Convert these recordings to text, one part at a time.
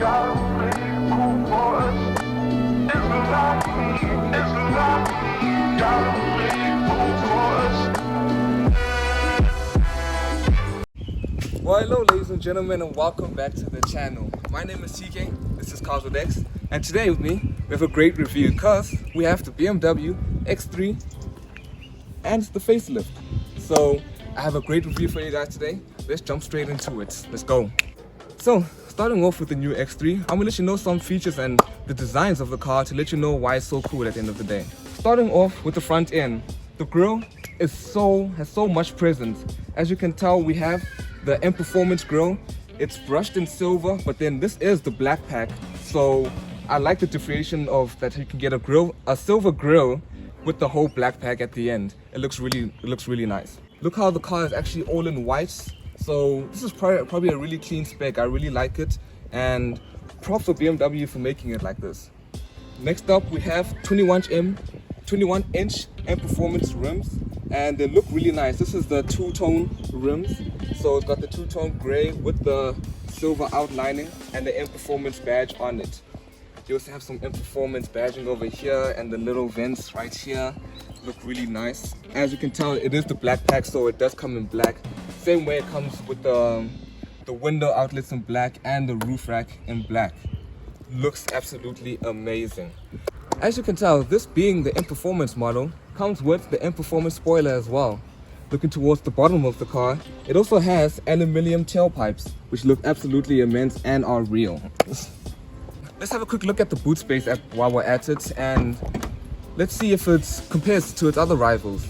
Well, hello ladies and gentlemen, and welcome back to the channel. My name is TK, this is Cars with X, and today with me we have a great review because we have the BMW X3 and the facelift. So I have a great review for you guys today. Let's jump straight into it. Let's go. So starting off with the new X3, I'm gonna let you know some features and the designs of the car to let you know why it's so cool at the end of the day. Starting off with the front end, the grille has so much presence. As you can tell, we have the M Performance grille. It's brushed in silver, but then this is the black pack. So I like the differentiation of that you can get a silver grille with the whole black pack at the end. It looks really nice. Look how the car is actually all in white. So this is probably a really clean spec. I really like it, and props for BMW for making it like this. Next up we have 21-inch M Performance rims, and they look really nice. This is the two-tone rims, so it's got the two-tone gray with the silver outlining and the M Performance badge on it. You also have some M Performance badging over here, and the little vents right here look really nice. As you can tell, it is the black pack, so it does come in black. Same way it comes with the window outlets in black and the roof rack in black. Looks absolutely amazing. As you can tell, this being the M Performance model comes with the M Performance spoiler as well. Looking towards the bottom of the car, it also has aluminium tailpipes, which look absolutely immense and are real. Let's have a quick look at the boot space while we're at it, and let's see if it compares to its other rivals.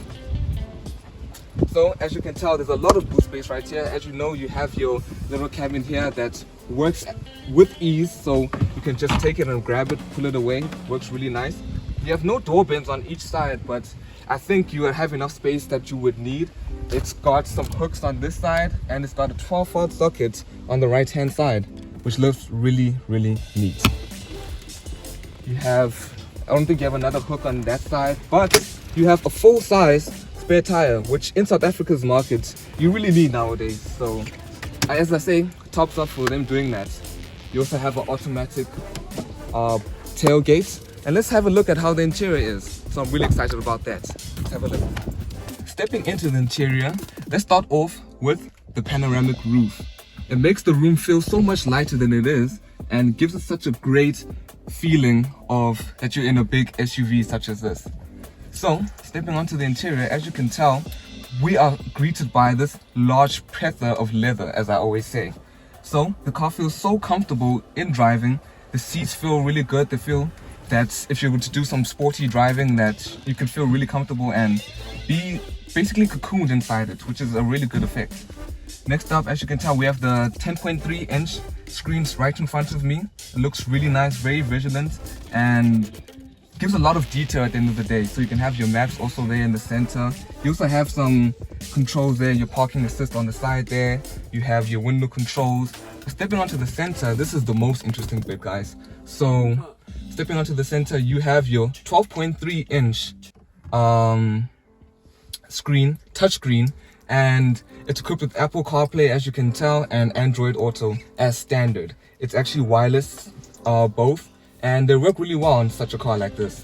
So as you can tell, there's a lot of boot space right here. As you know, you have your little cabin here that works with ease, so you can just take it and grab it, pull it away. Works really nice. You have no door bins on each side, but I think you have enough space that you would need. It's got some hooks on this side, and it's got a 12-volt socket on the right hand side, which looks really neat. You have, I don't think you have another hook on that side, but you have a full-size spare tire, which in South Africa's market you really need nowadays. So as I say, tops up for them doing that. You also have an automatic tailgate, and let's have a look at how the interior is. So I'm really excited about that. Let's have a look. Stepping into the interior, let's start off with the panoramic roof. It makes the room feel so much lighter than it is, and gives it such a great feeling of that you're in a big SUV such as this. So stepping onto the interior, as you can tell, we are greeted by this large plethora of leather, as I always say. So the car feels so comfortable in driving. The seats feel really good. They feel that if you were to do some sporty driving, that you could feel really comfortable and be basically cocooned inside it, which is a really good effect. Next up, as you can tell, we have the 10.3-inch screens right in front of me. It looks really nice, very vigilant, and gives a lot of detail at the end of the day. So you can have your maps also there in the center. You also have some controls there, your parking assist on the side there. You have your window controls. Stepping onto the center, this is the most interesting bit, guys. So stepping onto the center, you have your 12.3-inch screen, touchscreen, and it's equipped with Apple CarPlay, as you can tell, and Android Auto as standard. It's actually wireless, both, and they work really well on such a car like this.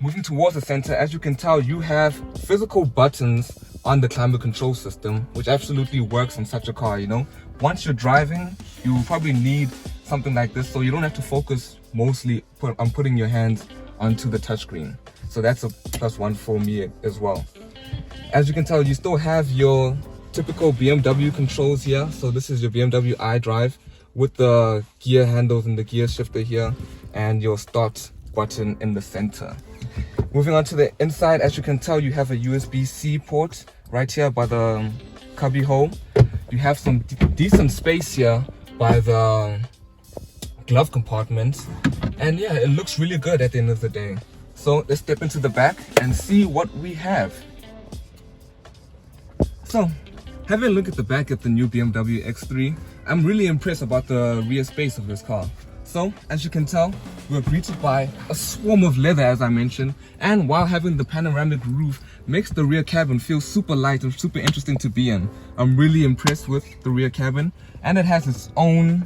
Moving towards the center, as you can tell, you have physical buttons on the climate control system, which absolutely works on such a car, you know. Once you're driving, you will probably need something like this, so you don't have to focus mostly on putting your hands onto the touchscreen. So that's a +1 for me as well. As you can tell, you still have your typical BMW controls here. So this is your BMW iDrive with the gear handles and the gear shifter here, and your start button in the center. Moving on to the inside, as you can tell, you have a USB-C port right here by the cubby hole. You have some decent space here by the glove compartment, and yeah, it looks really good at the end of the day. So let's step into the back and see what we have. So having a look at the back of the new BMW X3, I'm really impressed about the rear space of this car. So as you can tell, we're greeted by a swarm of leather, as I mentioned, and while having the panoramic roof makes the rear cabin feel super light and super interesting to be in. I'm really impressed with the rear cabin, and it has its own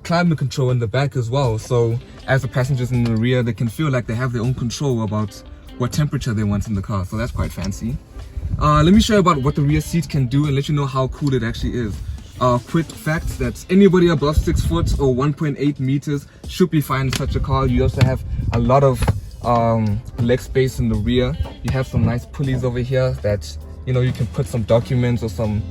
climate control in the back as well. So as the passengers in the rear, they can feel like they have their own control about what temperature they want in the car. So that's quite fancy. Let me show you about what the rear seat can do and let you know how cool it actually is. Quick fact that anybody above 6 foot or 1.8 meters should be fine in such a car. You also have a lot of leg space in the rear. You have some nice pulleys over here that, you know, you can put some documents or some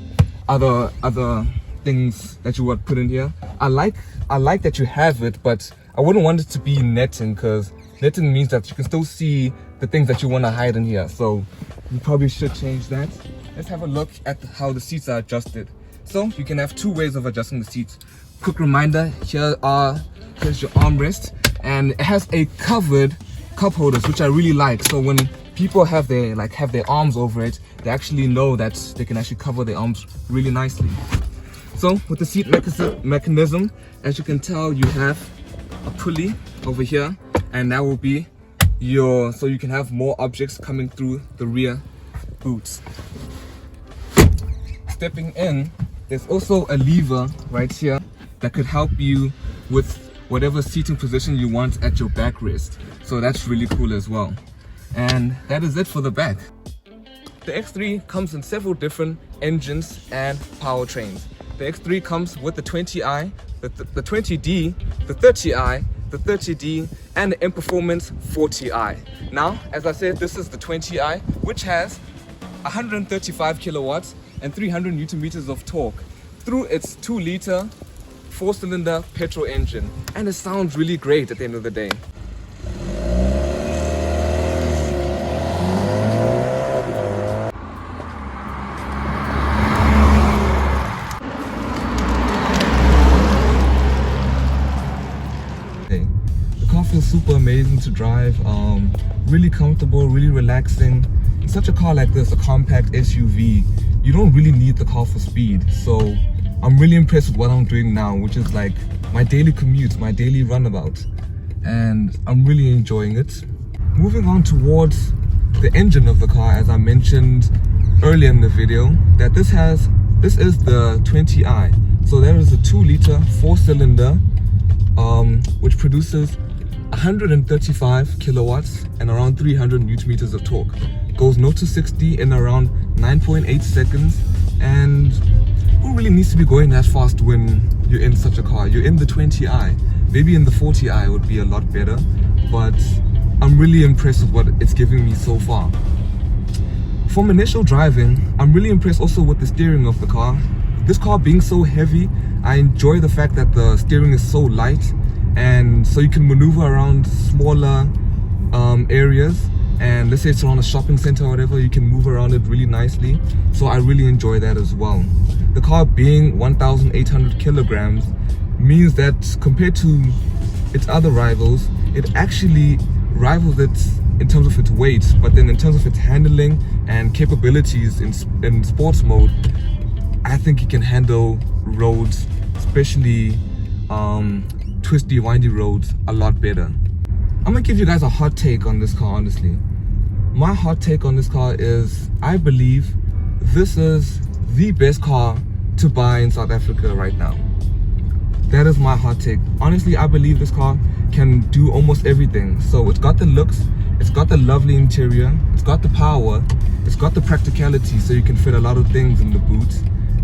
other things that you would put in here. I like that you have it, but I wouldn't want it to be netting, because netting means that you can still see the things that you want to hide in here. So you probably should change that. Let's have a look at how the seats are adjusted. So you can have two ways of adjusting the seats. Quick reminder, here's your armrest, and it has a covered cup holders, which I really like. So when people have their arms over it, they actually know that they can actually cover their arms really nicely. So with the seat mechanism, as you can tell, you have a pulley over here, and that will be so you can have more objects coming through the rear boots. Stepping in, there's also a lever right here that could help you with whatever seating position you want at your backrest. So that's really cool as well. And that is it for the back. The X3 comes in several different engines and powertrains. The X3 comes with the 20i, the 20D, the 30i, the 30D, and the M Performance 40i. Now, as I said, this is the 20i, which has 135 kilowatts and 300 newton meters of torque through its 2-liter 4-cylinder petrol engine, and it sounds really great at the end of the day. The car feels super amazing to drive, really comfortable, really relaxing. In such a car like this, a compact SUV, you don't really need the car for speed. So I'm really impressed with what I'm doing now, which is like my daily commute, my daily runabout, and I'm really enjoying it. Moving on towards the engine of the car, as I mentioned earlier in the video, that this is the 20i. So there is a 2-liter 4-cylinder which produces 135 kilowatts and around 300 newton meters of torque. Goes 0 to 60 in around 9.8 seconds, and who really needs to be going that fast when you're in such a car? You're in the 20i. Maybe in the 40i would be a lot better, but I'm really impressed with what it's giving me so far. From initial driving, I'm really impressed also with the steering of the car. This car being so heavy, I enjoy the fact that the steering is so light, and so you can maneuver around smaller areas, and let's say it's around a shopping center or whatever, you can move around it really nicely. So I really enjoy that as well. The car being 1,800 kilograms means that compared to its other rivals, it actually rivals it in terms of its weight, but then in terms of its handling and capabilities in sports mode, I think it can handle roads, especially twisty, windy roads, a lot better. I'm gonna give you guys a hot take on this car, honestly. My hot take on this car is, I believe this is the best car to buy in South Africa right now. That is my hot take. Honestly, I believe this car can do almost everything. So it's got the looks, it's got the lovely interior, it's got the power, it's got the practicality, so you can fit a lot of things in the boot.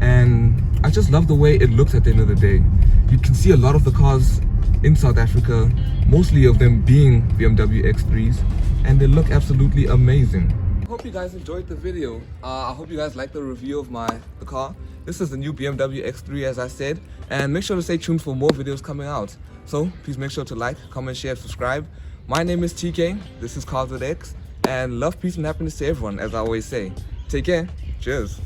And I just love the way it looks at the end of the day. You can see a lot of the cars in South Africa, mostly of them being BMW X3s, and they look absolutely amazing. I hope you guys enjoyed the video. I hope you guys liked the review of the car. This is the new BMW X3, as I said, and make sure to stay tuned for more videos coming out. So please make sure to like, comment, share, subscribe. My name is TK, this is Cars with X, and love, peace, and happiness to everyone, as I always say. Take care, cheers.